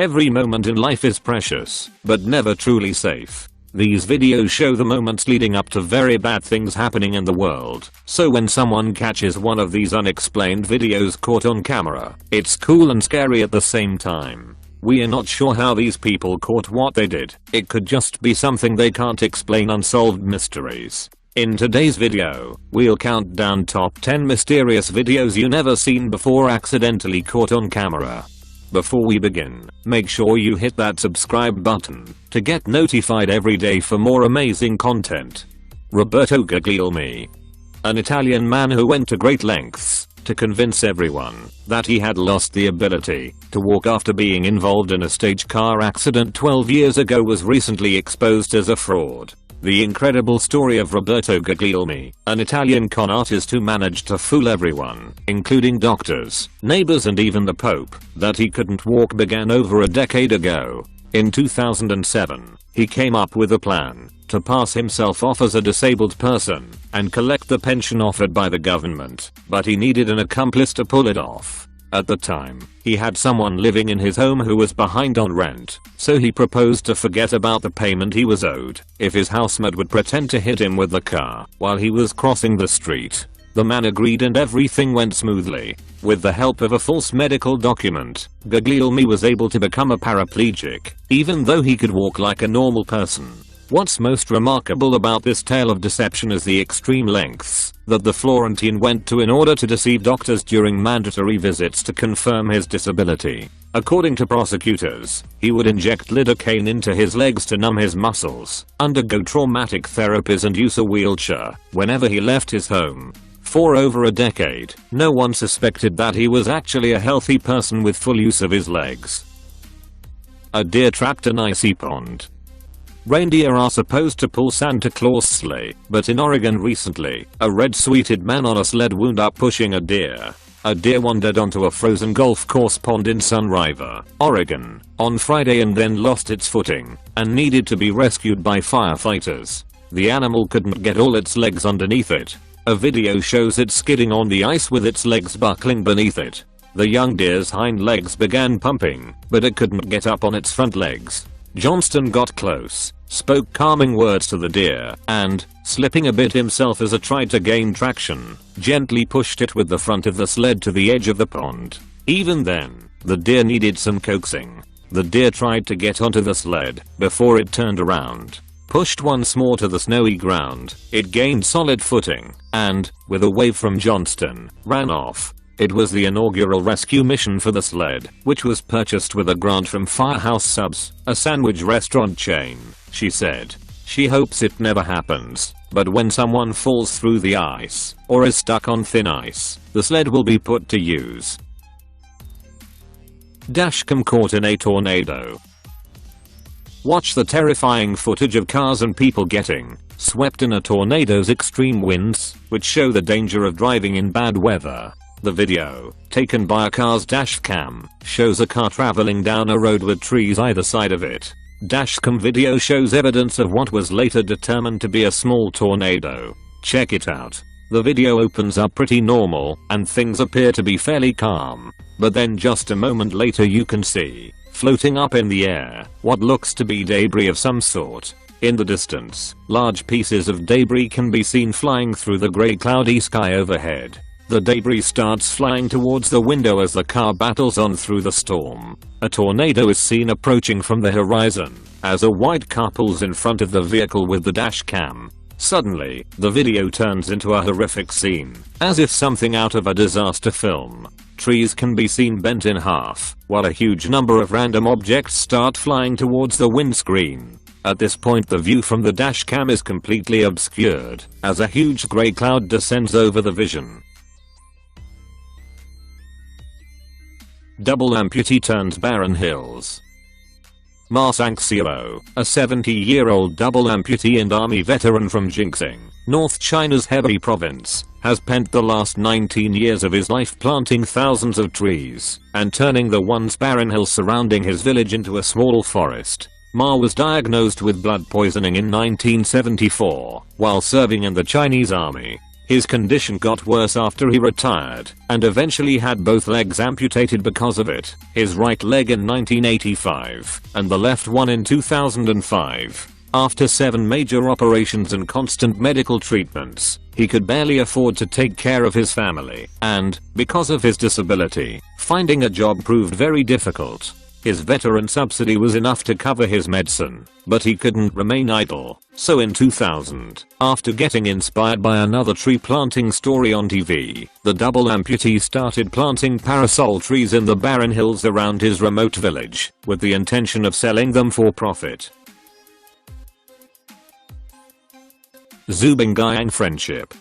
Every moment in life is precious, but never truly safe. These videos show the moments leading up to very bad things happening in the world, so when someone catches one of these unexplained videos caught on camera, it's cool and scary at the same time. We are not sure how these people caught what they did. It could just be something they can't explain, unsolved mysteries. In today's video, we'll count down top 10 mysterious videos you never seen before accidentally caught on camera. Before we begin, make sure you hit that subscribe button to get notified every day for more amazing content. Roberto Guglielmi. An Italian man who went to great lengths to convince everyone that he had lost the ability to walk after being involved in a staged car accident 12 years ago was recently exposed as a fraud. The incredible story of Roberto Guglielmi, an Italian con artist who managed to fool everyone, including doctors, neighbors and even the Pope, that he couldn't walk began over a decade ago. In 2007, he came up with a plan to pass himself off as a disabled person and collect the pension offered by the government, but he needed an accomplice to pull it off. At the time, he had someone living in his home who was behind on rent, so he proposed to forget about the payment he was owed if his housemate would pretend to hit him with the car while he was crossing the street. The man agreed and everything went smoothly. With the help of a false medical document, Guglielmi was able to become a paraplegic, even though he could walk like a normal person. What's most remarkable about this tale of deception is the extreme lengths that the Florentine went to in order to deceive doctors during mandatory visits to confirm his disability. According to prosecutors, he would inject lidocaine into his legs to numb his muscles, undergo traumatic therapies and use a wheelchair whenever he left his home. For over a decade, no one suspected that he was actually a healthy person with full use of his legs. A deer trapped in icy pond. Reindeer are supposed to pull Santa Claus' sleigh, but in Oregon recently, a red-suited man on a sled wound up pushing a deer. A deer wandered onto a frozen golf course pond in Sun River, Oregon, on Friday and then lost its footing and needed to be rescued by firefighters. The animal couldn't get all its legs underneath it. A video shows it skidding on the ice with its legs buckling beneath it. The young deer's hind legs began pumping, but it couldn't get up on its front legs. Johnston got close, spoke calming words to the deer, and, slipping a bit himself as it tried to gain traction, gently pushed it with the front of the sled to the edge of the pond. Even then, the deer needed some coaxing. The deer tried to get onto the sled before it turned around. Pushed once more to the snowy ground, it gained solid footing, and, with a wave from Johnston, ran off. It was the inaugural rescue mission for the sled, which was purchased with a grant from Firehouse Subs, a sandwich restaurant chain, she said. She hopes it never happens, but when someone falls through the ice, or is stuck on thin ice, the sled will be put to use. Dashcam caught in a tornado. Watch the terrifying footage of cars and people getting swept in a tornado's extreme winds, which show the danger of driving in bad weather. The video, taken by a car's dashcam, shows a car traveling down a road with trees either side of it. Dashcam video shows evidence of what was later determined to be a small tornado. Check it out. The video opens up pretty normal, and things appear to be fairly calm. But then just a moment later you can see, floating up in the air, what looks to be debris of some sort. In the distance, large pieces of debris can be seen flying through the grey cloudy sky overhead. The debris starts flying towards the window as the car battles on through the storm. A tornado is seen approaching from the horizon, as a white car pulls in front of the vehicle with the dash cam. Suddenly, the video turns into a horrific scene, as if something out of a disaster film. Trees can be seen bent in half, while a huge number of random objects start flying towards the windscreen. At this point the view from the dash cam is completely obscured, as a huge grey cloud descends over the vision. Double amputee turns barren hills. Ma Sang-seo, a 70-year-old double amputee and army veteran from Jinxing, North China's Hebei province, has spent the last 19 years of his life planting thousands of trees and turning the once barren hills surrounding his village into a small forest. Ma was diagnosed with blood poisoning in 1974 while serving in the Chinese army. His condition got worse after he retired, and eventually had both legs amputated because of it, his right leg in 1985, and the left one in 2005. After 7 major operations and constant medical treatments, he could barely afford to take care of his family, and, because of his disability, finding a job proved very difficult. His veteran subsidy was enough to cover his medicine, but he couldn't remain idle. So in 2000, after getting inspired by another tree planting story on TV, the double amputee started planting parasol trees in the barren hills around his remote village, with the intention of selling them for profit. Zubingayang friendship.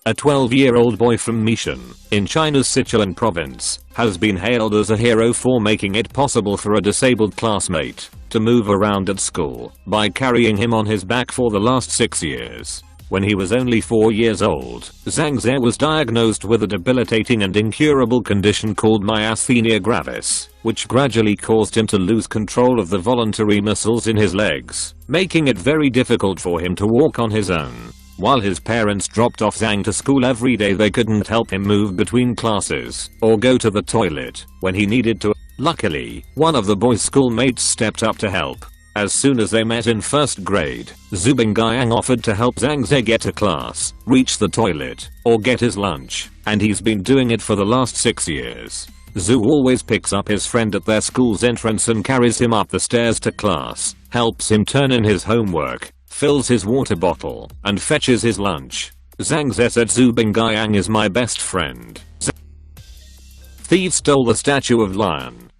A 12-year-old boy from Mishan, in China's Sichuan province, has been hailed as a hero for making it possible for a disabled classmate to move around at school by carrying him on his back for the last 6 years. When he was only 4 years old, Zhang Ze was diagnosed with a debilitating and incurable condition called myasthenia gravis, which gradually caused him to lose control of the voluntary muscles in his legs, making it very difficult for him to walk on his own. While his parents dropped off Zhang to school every day, they couldn't help him move between classes or go to the toilet when he needed to. Luckily, one of the boy's schoolmates stepped up to help. As soon as they met in first grade, Zubingayang offered to help Zhang Ze get to class, reach the toilet, or get his lunch, and he's been doing it for the last 6 years. Zhu always picks up his friend at their school's entrance and carries him up the stairs to class, helps him turn in his homework, fills his water bottle, and fetches his lunch. Zhang Ze said Zubingayang is my best friend. Thieves stole the statue of lion.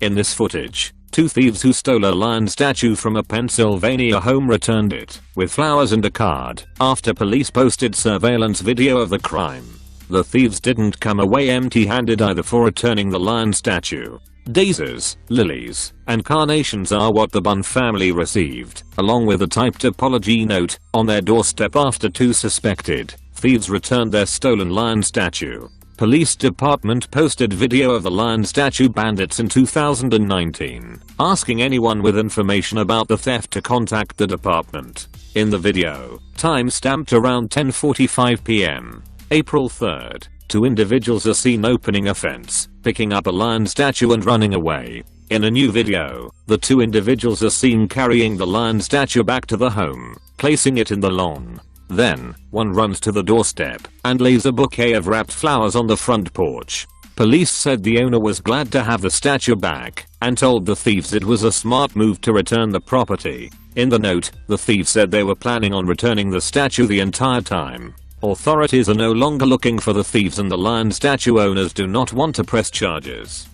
In this footage, 2 thieves who stole a lion statue from a Pennsylvania home returned it, with flowers and a card, after police posted surveillance video of the crime. The thieves didn't come away empty-handed either for returning the lion statue. Daisies, lilies, and carnations are what the Bun family received, along with a typed apology note, on their doorstep after 2 suspected thieves returned their stolen lion statue. Police department posted video of the lion statue bandits in 2019, asking anyone with information about the theft to contact the department. In the video, time stamped around 10:45 p.m. April 3rd, 2 individuals are seen opening a fence, picking up a lion statue and running away. In a new video, the 2 individuals are seen carrying the lion statue back to the home, placing it in the lawn. Then, one runs to the doorstep and lays a bouquet of wrapped flowers on the front porch. Police said the owner was glad to have the statue back and told the thieves it was a smart move to return the property. In the note, the thieves said they were planning on returning the statue the entire time. Authorities are no longer looking for the thieves and the lion statue owners do not want to press charges.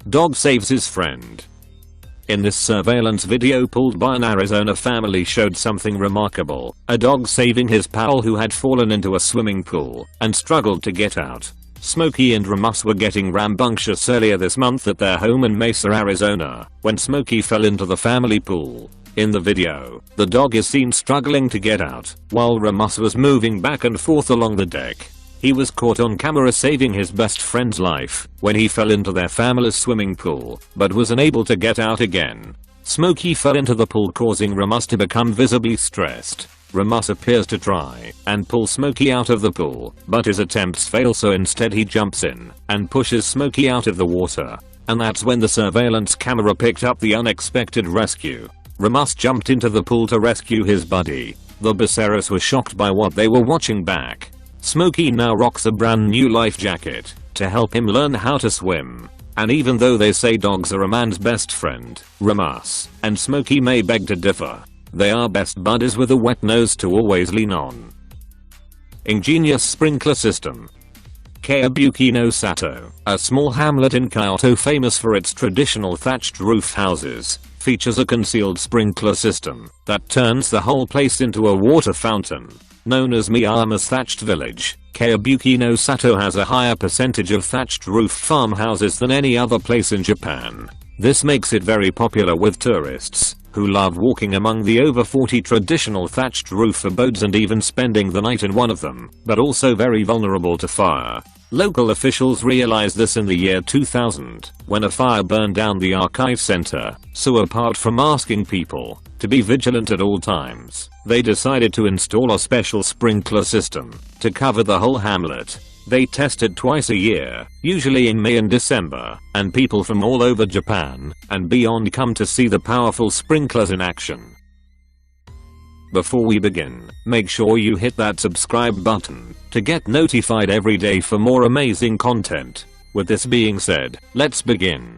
Dog saves his friend. In this surveillance video pulled by an Arizona family showed something remarkable, a dog saving his pal who had fallen into a swimming pool and struggled to get out. Smokey and Ramus were getting rambunctious earlier this month at their home in Mesa, Arizona, when Smokey fell into the family pool. In the video, the dog is seen struggling to get out, while Ramus was moving back and forth along the deck. He was caught on camera saving his best friend's life when he fell into their family's swimming pool, but was unable to get out again. Smokey fell into the pool, causing Ramus to become visibly stressed. Ramus appears to try and pull Smokey out of the pool, but his attempts fail, so instead he jumps in and pushes Smokey out of the water. And that's when the surveillance camera picked up the unexpected rescue. Ramus jumped into the pool to rescue his buddy. The Becerras were shocked by what they were watching back. Smokey now rocks a brand new life jacket to help him learn how to swim. And even though they say dogs are a man's best friend, Ramus and Smokey may beg to differ. They are best buddies with a wet nose to always lean on. Ingenious sprinkler system. Kawabuki no Sato, a small hamlet in Kyoto famous for its traditional thatched roof houses, features a concealed sprinkler system that turns the whole place into a water fountain. Known as Miyama's Thatched Village, Kawabuki no Sato has a higher percentage of thatched roof farmhouses than any other place in Japan. This makes it very popular with tourists, who love walking among the over 40 traditional thatched roof abodes and even spending the night in one of them, but also very vulnerable to fire. Local officials realized this in the year 2000 when a fire burned down the archive center, so apart from asking people to be vigilant at all times, they decided to install a special sprinkler system to cover the whole hamlet. They test it twice a year, usually in May and December, and people from all over Japan and beyond come to see the powerful sprinklers in action. Before we begin, make sure you hit that subscribe button to get notified every day for more amazing content. With this being said, let's begin.